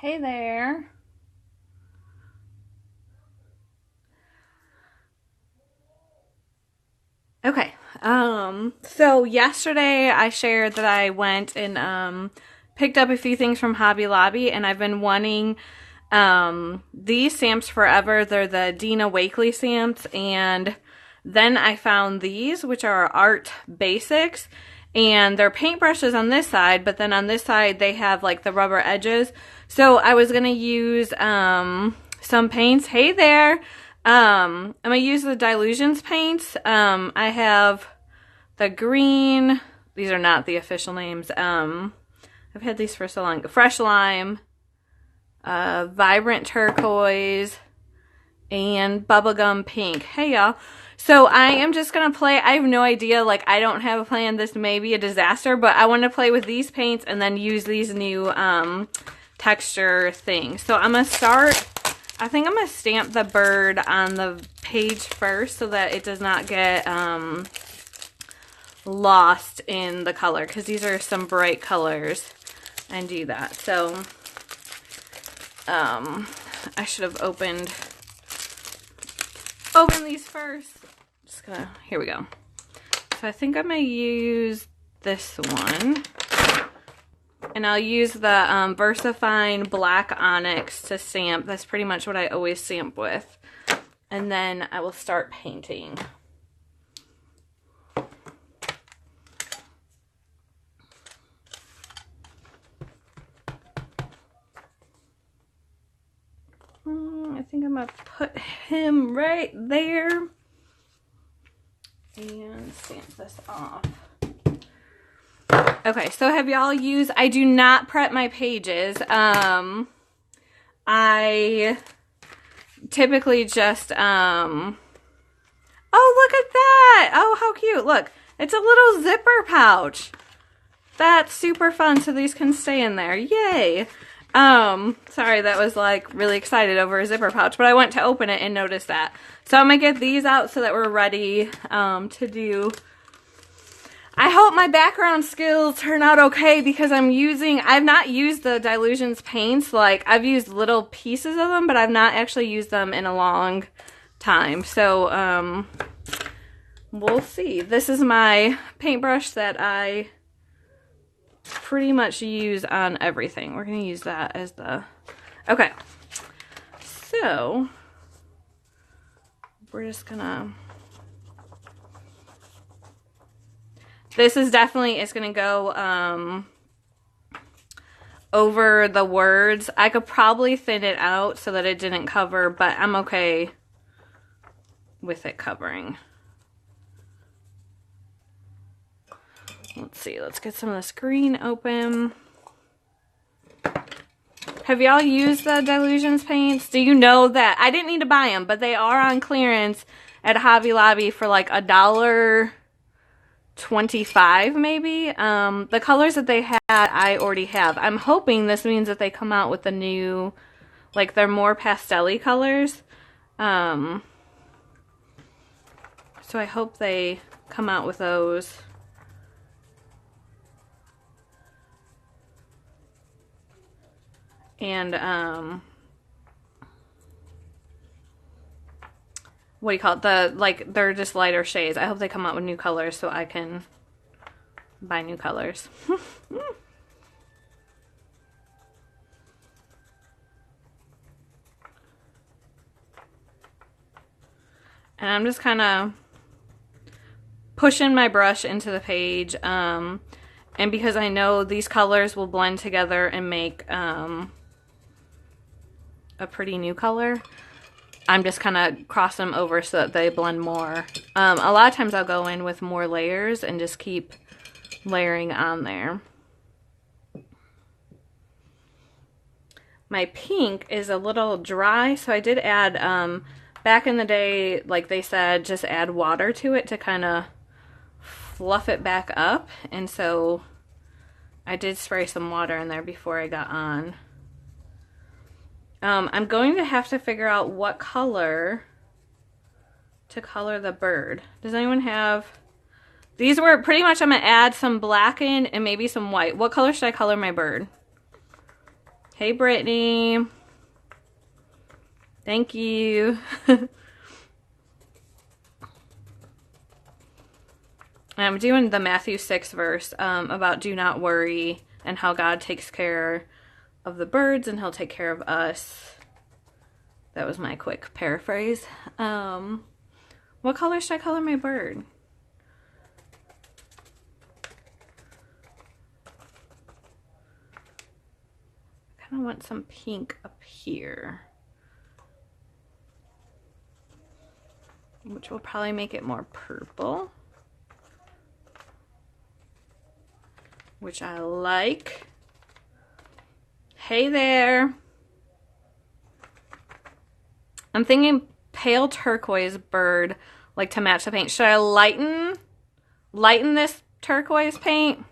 Hey there. Okay. So yesterday I shared that I went and picked up a few things from Hobby Lobby, and I've been wanting these stamps forever. They're the Dina Wakely stamps, and then I found these, which are Art Basics, and they're paintbrushes on this side, but then on this side they have like the rubber edges. So I was gonna use some paints. Hey there. I'm gonna use the Dylusions paints. I have the green. These are not the official names. I've had these for so long. Fresh lime, vibrant turquoise, and bubblegum pink. Hey y'all. So I am just gonna play. I have no idea. Like, I don't have a plan. This may be a disaster, but I want to play with these paints and then use these new texture things. So I'm gonna start. I think I'm going to stamp the bird on the page first so that it does not get lost in the color, because these are some bright colors and do that. So I should have opened these first. Just gonna, here we go. So I think I'm going to use this one. And I'll use the VersaFine Black Onyx to stamp. That's pretty much what I always stamp with. And then I will start painting. I think I'm going to put him right there. And stamp this off. Okay, so have y'all used, I do not prep my pages. I typically just, oh, look at that. Oh, how cute. Look, it's a little zipper pouch. That's super fun, so these can stay in there. Yay. Sorry, that was like really excited over a zipper pouch, but I went to open it and noticed that. So I'm going to get these out so that we're ready to do. I hope my background skills turn out okay, because I've not used the Dylusions paints. Like, I've used little pieces of them, but I've not actually used them in a long time. So, we'll see. This is my paintbrush that I pretty much use on everything. We're going to use that as the, okay. So, we're just gonna, this is definitely, it's going to go over the words. I could probably thin it out so that it didn't cover, but I'm okay with it covering. Let's see. Let's get some of this green open. Have y'all used the Dylusions paints? Do you know that? I didn't need to buy them, but they are on clearance at Hobby Lobby for like $1.25 maybe. The colors that they had, I already have. I'm hoping this means that they come out with the new, like, they're more pastel-y colors. So I hope they come out with those. And, what do you call it? They're just lighter shades. I hope they come out with new colors so I can buy new colors. And I'm just kind of pushing my brush into the page. And because I know these colors will blend together and make a pretty new color, I'm just kind of crossing them over so that they blend more. A lot of times I'll go in with more layers and just keep layering on there. My pink is a little dry, so I did add, back in the day, like they said, just add water to it to kind of fluff it back up. And so I did spray some water in there before I got on. I'm going to have to figure out what color to color the bird. Does anyone have... These were pretty much, I'm going to add some black in and maybe some white. What color should I color my bird? Hey, Brittany. Thank you. I'm doing the Matthew 6 verse about do not worry and how God takes care of the birds and he'll take care of us. That was my quick paraphrase. What color should I color my bird? I kind of want some pink up here, which will probably make it more purple, which I like. Hey there. I'm thinking pale turquoise bird, like to match the paint. Should I lighten this turquoise paint?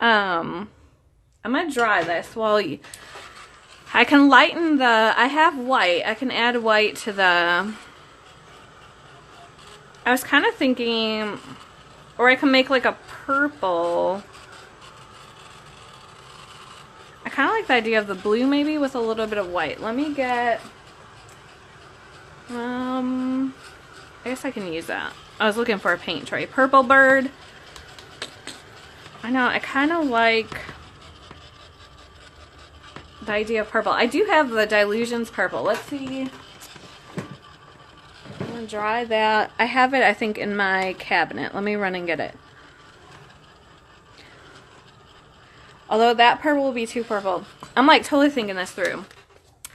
I'm gonna dry this while I can lighten I have white. I can add white to I was kind of thinking, or I can make like a purple. I kind of like the idea of the blue maybe with a little bit of white. Let me get, I guess I can use that. I was looking for a paint tray. Purple bird. I know, I kind of like the idea of purple. I do have the Dylusions purple. Let's see. I'm gonna dry that. I have it, I think, in my cabinet. Let me run and get it. Although that purple will be too purple. I'm like totally thinking this through.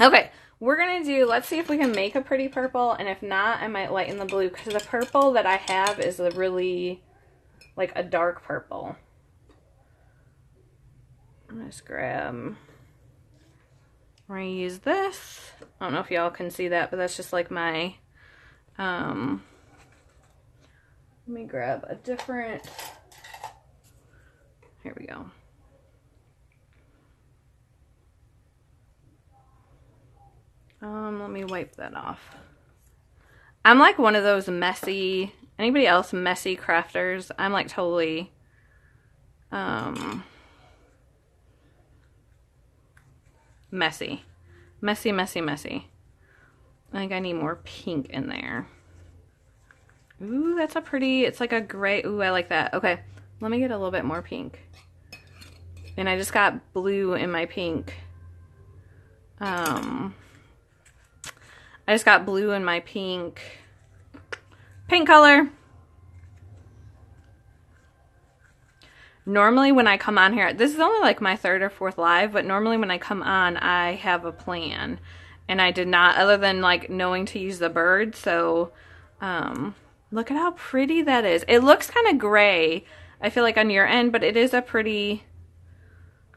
Okay, we're gonna do, let's see if we can make a pretty purple, and if not, I might lighten the blue, because the purple that I have is a really, like a dark purple. I'm gonna just grab, we're gonna use this. I don't know if y'all can see that, but that's just like my, let me grab a different, here we go. Let me wipe that off. I'm like one of those messy, anybody else messy crafters? I'm like totally, messy. Messy, messy, messy. I think I need more pink in there. Ooh, that's a pretty, it's like a gray. Ooh, I like that. Okay, let me get a little bit more pink. And I just got blue in my pink. I just got blue in my pink color. Normally when I come on here, this is only like my 3rd or 4th live, but normally when I come on, I have a plan. And I did not, other than like knowing to use the bird. So, look at how pretty that is. It looks kind of gray, I feel like on your end, but it is a pretty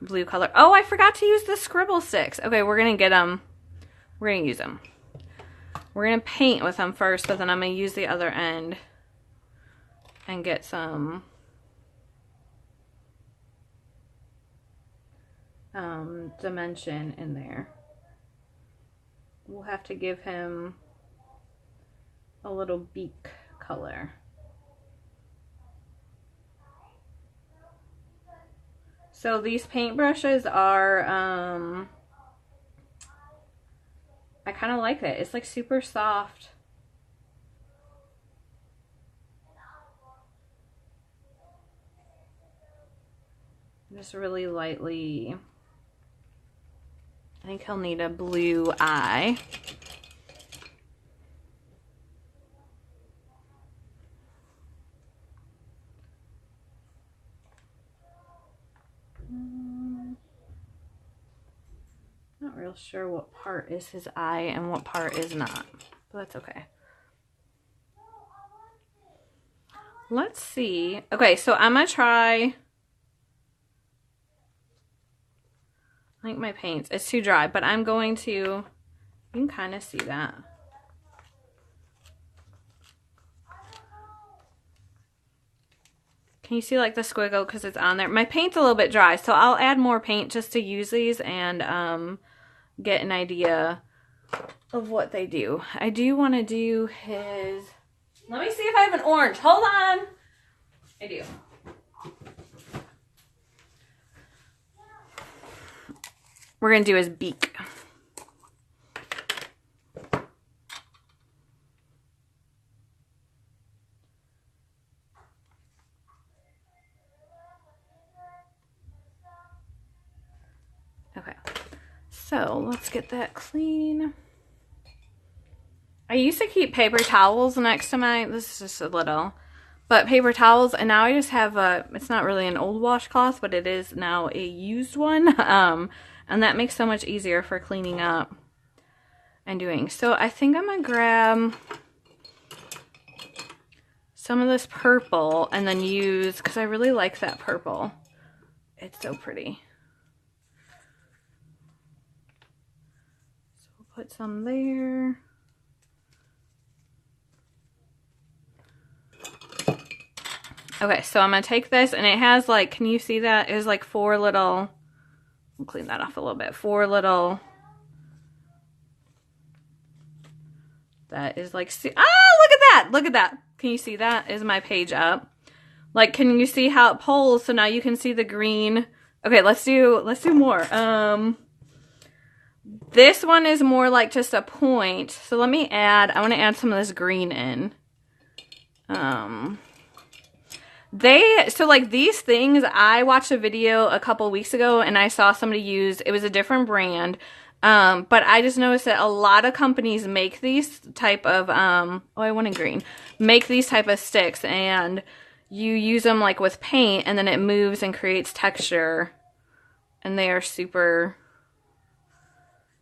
blue color. Oh, I forgot to use the scribble sticks. Okay, we're going to get them. We're going to use them. We're going to paint with them first, but then I'm going to use the other end and get some dimension in there. We'll have to give him a little beak color. So these paintbrushes are, I kind of like it. It's like super soft. Just really lightly. I think he'll need a blue eye. Not real sure what part is his eye and what part is not, but that's okay. Let's see. Okay, so I'm gonna try. I think my paints, it's too dry, but I'm going to, you can kind of see that. Can you see like the squiggle because it's on there? My paint's a little bit dry, so I'll add more paint just to use these and get an idea of what they do. I do want to do his, let me see if I have an orange. Hold on. I do. we're going to do his beak. Okay, so let's get that clean. I used to keep paper towels next to my, this is just a little, but paper towels, and now I just have a, it's not really an old washcloth, but it is now a used one, and that makes so much easier for cleaning up and doing. So I think I'm gonna grab some of this purple and then use, because I really like that purple. It's so pretty. So we'll put some there. Okay, so I'm going to take this, and it has, like, can you see that? It has, like, 4 little, I'll clean that off a little bit, 4 little, that is, like, look at that! Look at that! Can you see that? Is my page up? Like, can you see how it pulls? So now you can see the green. Okay, let's do more. This one is more like just a point. So let me add, I want to add some of this green in. So like these things, I watched a video a couple weeks ago and I saw somebody use, it was a different brand, but I just noticed that a lot of companies make these type of, oh, I wanted green, make these type of sticks, and you use them like with paint, and then it moves and creates texture, and they are super,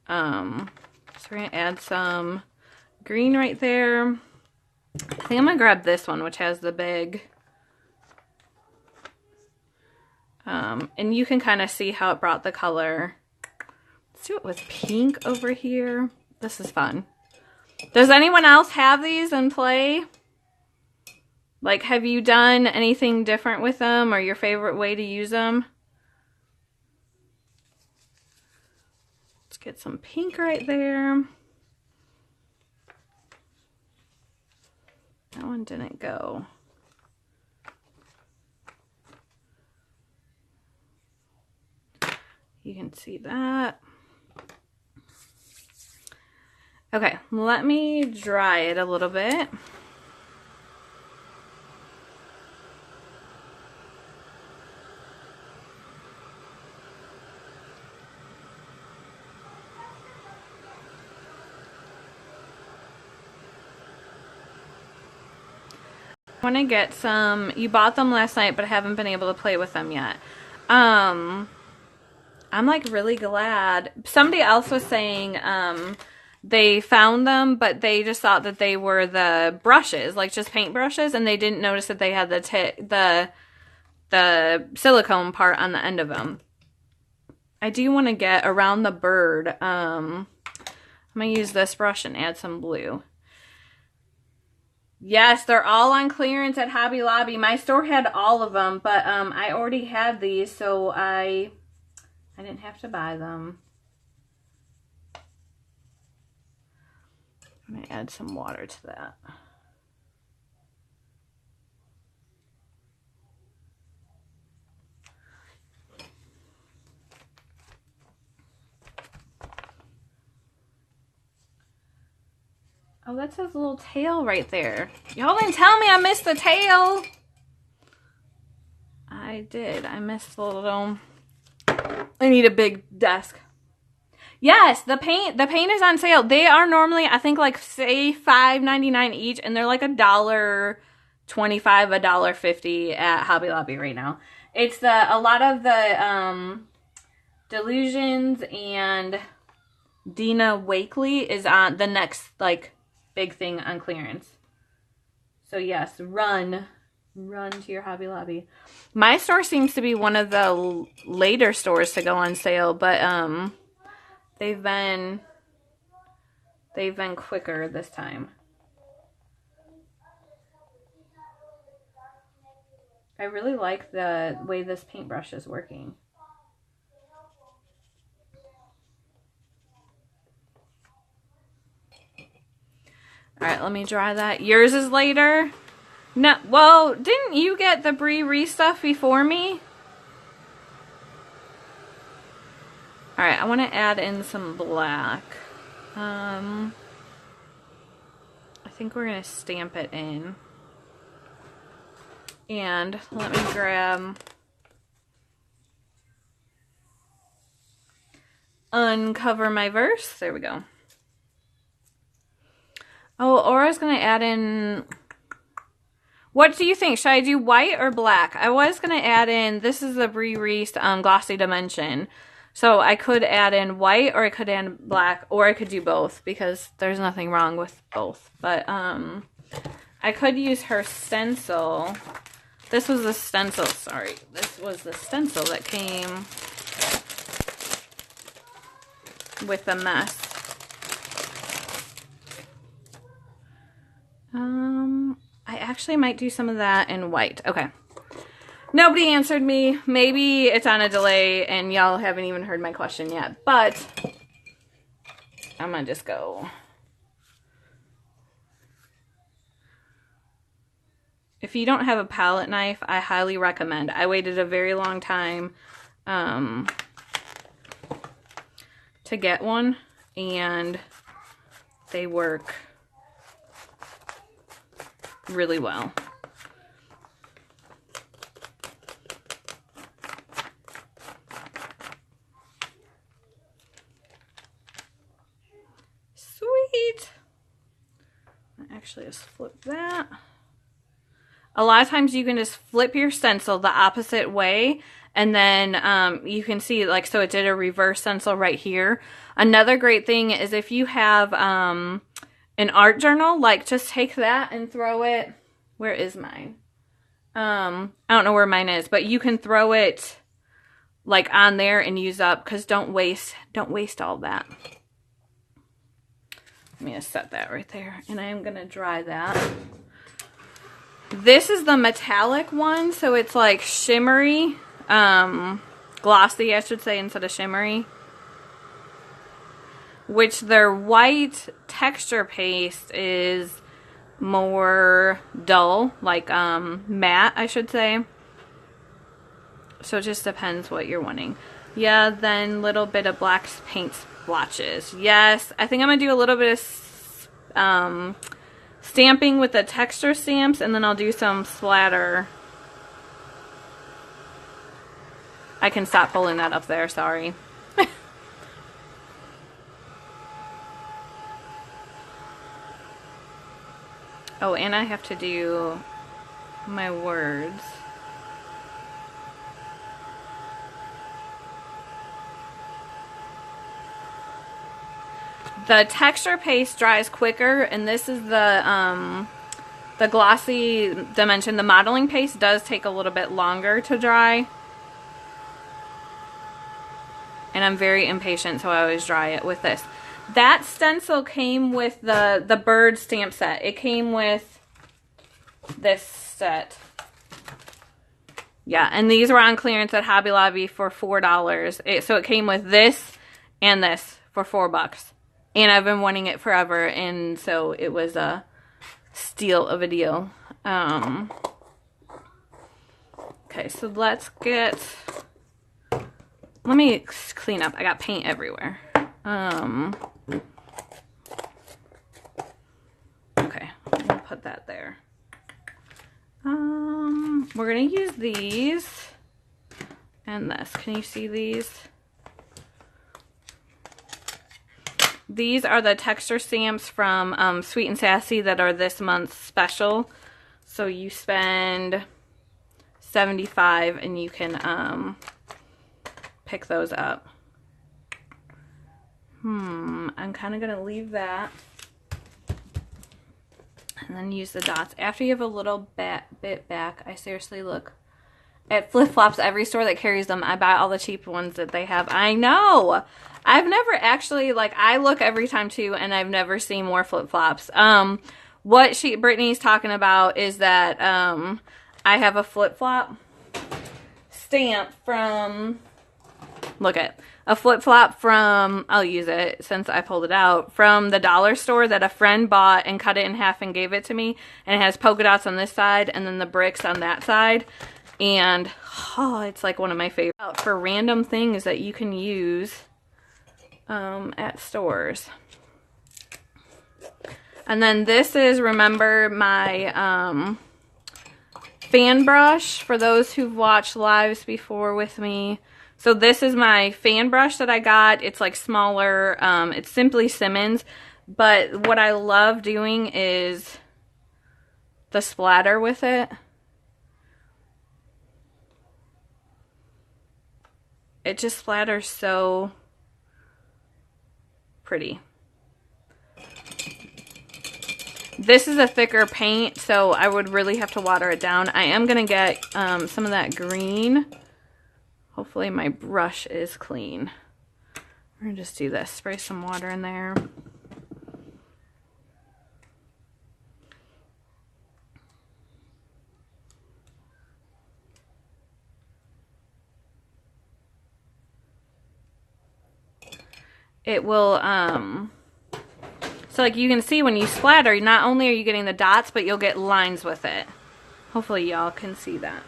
so we're going to add some green right there. I think I'm going to grab this one, which has the big, and you can kind of see how it brought the color. Let's do it with pink over here. This is fun. Does anyone else have these and play? Like, have you done anything different with them, or your favorite way to use them? Let's get some pink right there. That one didn't go. You can see that. Okay, let me dry it a little bit. I want to get some, you bought them last night, but I haven't been able to play with them yet. I'm like really glad. Somebody else was saying they found them, but they just thought that they were the brushes, like just paint brushes, and they didn't notice that they had the silicone part on the end of them. I do want to get around the bird. I'm going to use this brush and add some blue. Yes, they're all on clearance at Hobby Lobby. My store had all of them, but I already had these, so I didn't have to buy them. I'm going to add some water to that. Oh, that's his little tail right there. Y'all didn't tell me I missed the tail. I did. I missed the little... I need a big desk. Yes, the paint is on sale. They are normally, I think, like, say $5.99 each, and they're like $1.25, $1.50 at Hobby Lobby right now. It's a lot of the Dylusions and Dina Wakely is on the next, like, big thing on clearance. So yes, run to your Hobby Lobby. My store seems to be one of the later stores to go on sale, but they've been quicker this time. I really like the way this paintbrush is working. All right, let me dry that. Yours is later? No, well, didn't you get the Brie stuff before me? Alright, I want to add in some black. I think we're going to stamp it in. And let me grab Uncover My Verse. There we go. Oh, Aura's going to add in... What do you think? Should I do white or black? I was going to add in... This is the Brie Reese Glossy Dimension. So I could add in white or I could add black. Or I could do both because there's nothing wrong with both. But I could use her stencil. This was the stencil, sorry. This was the stencil that came with the mess. I actually might do some of that in white. Okay. Nobody answered me. Maybe it's on a delay and y'all haven't even heard my question yet. But I'm going to just go. If you don't have a palette knife, I highly recommend. I waited a very long time to get one, and they work really well. Sweet. Actually, just flip that. A lot of times you can just flip your stencil the opposite way, and then you can see, like, so it did a reverse stencil right here. Another great thing is if you have an art journal, like, just take that and throw it. Where is mine? I don't know where mine is, but you can throw it like on there and use up, because don't waste all that. Let me just set that right there, and I am gonna dry that. This is the metallic one, so it's like shimmery, glossy, I should say, instead of shimmery. Which their white texture paste is more dull, like matte, I should say. So it just depends what you're wanting. Yeah, then little bit of black paint splotches. Yes, I think I'm gonna do a little bit of stamping with the texture stamps, and then I'll do some splatter. I can stop pulling that up there, sorry. Oh, and I have to do my words. The texture paste dries quicker, and this is the glossy dimension. The modeling paste does take a little bit longer to dry. And I'm very impatient, so I always dry it with this. That stencil came with the bird stamp set. It came with this set. Yeah, and these were on clearance at Hobby Lobby for $4. So it came with this and this for $4. And I've been wanting it forever, and so it was a steal of a deal. Okay, so let's get... Let me clean up. I got paint everywhere. Okay, I'll put that there. We're gonna use these and this. Can you see these? These are the texture stamps from Sweet and Sassy that are this month's special. So you spend $75 and you can pick those up. I'm kind of going to leave that. And then use the dots. After you have a little bit back, I seriously look at flip-flops every store that carries them. I buy all the cheap ones that they have. I know! I've never actually, like, I look every time too, and I've never seen more flip-flops. What Brittany's talking about is that I have a flip-flop stamp from, look at, a flip-flop from, I'll use it since I pulled it out, from the dollar store that a friend bought and cut it in half and gave it to me. And it has polka dots on this side and then the bricks on that side. And, oh, it's like one of my favorite. For random things that you can use at stores. And then this is, remember, my fan brush for those who've watched lives before with me. So this is my fan brush that I got. It's like smaller. It's Simply Simmons. But what I love doing is the splatter with it. It just splatters so pretty. This is a thicker paint, so I would really have to water it down. I am going to get some of that green. Hopefully my brush is clean. We're going to just do this. Spray some water in there. It will, so like you can see when you splatter, not only are you getting the dots, but you'll get lines with it. Hopefully y'all can see that.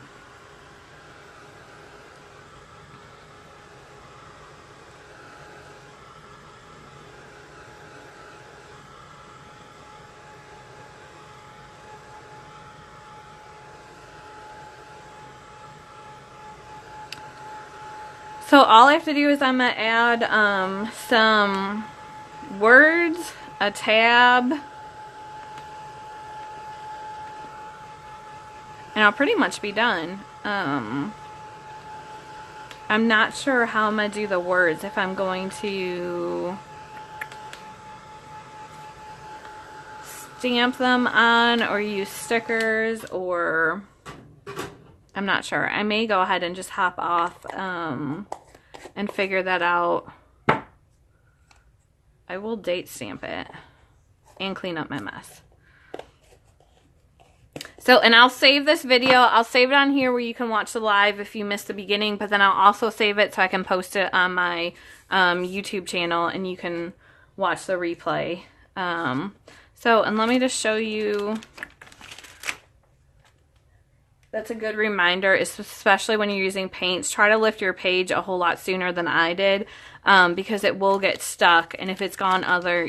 So all I have to do is I'm going to add some words, a tab, and I'll pretty much be done. I'm not sure how I'm going to do the words, if I'm going to stamp them on or use stickers, or I'm not sure. I may go ahead and just hop off and figure that out. I will date stamp it and clean up my mess. So, and I'll save this video. I'll save it on here where you can watch the live if you missed the beginning, but then I'll also save it so I can post it on my YouTube channel and you can watch the replay. So, and let me just show you. That's a good reminder, especially when you're using paints. Try to lift your page a whole lot sooner than I did, because it will get stuck, and if it's gone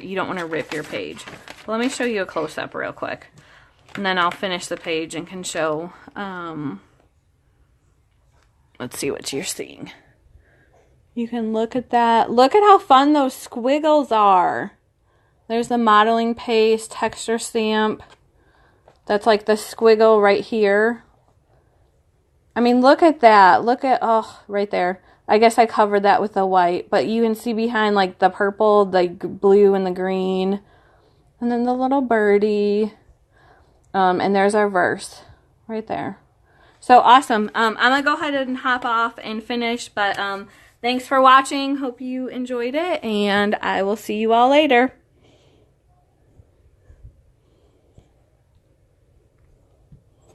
you don't want to rip your page. Let me show you a close-up real quick, and then I'll finish the page and can show, let's see what you're seeing. You can look at that. Look at how fun those squiggles are. There's the modeling paste, texture stamp. That's like the squiggle right here. I mean, look at that. Look at, oh, right there. I guess I covered that with the white, but you can see behind like the purple, the blue, and the green. And then the little birdie. And there's our verse right there. So awesome. I'm going to go ahead and hop off and finish, but thanks for watching. Hope you enjoyed it, and I will see you all later.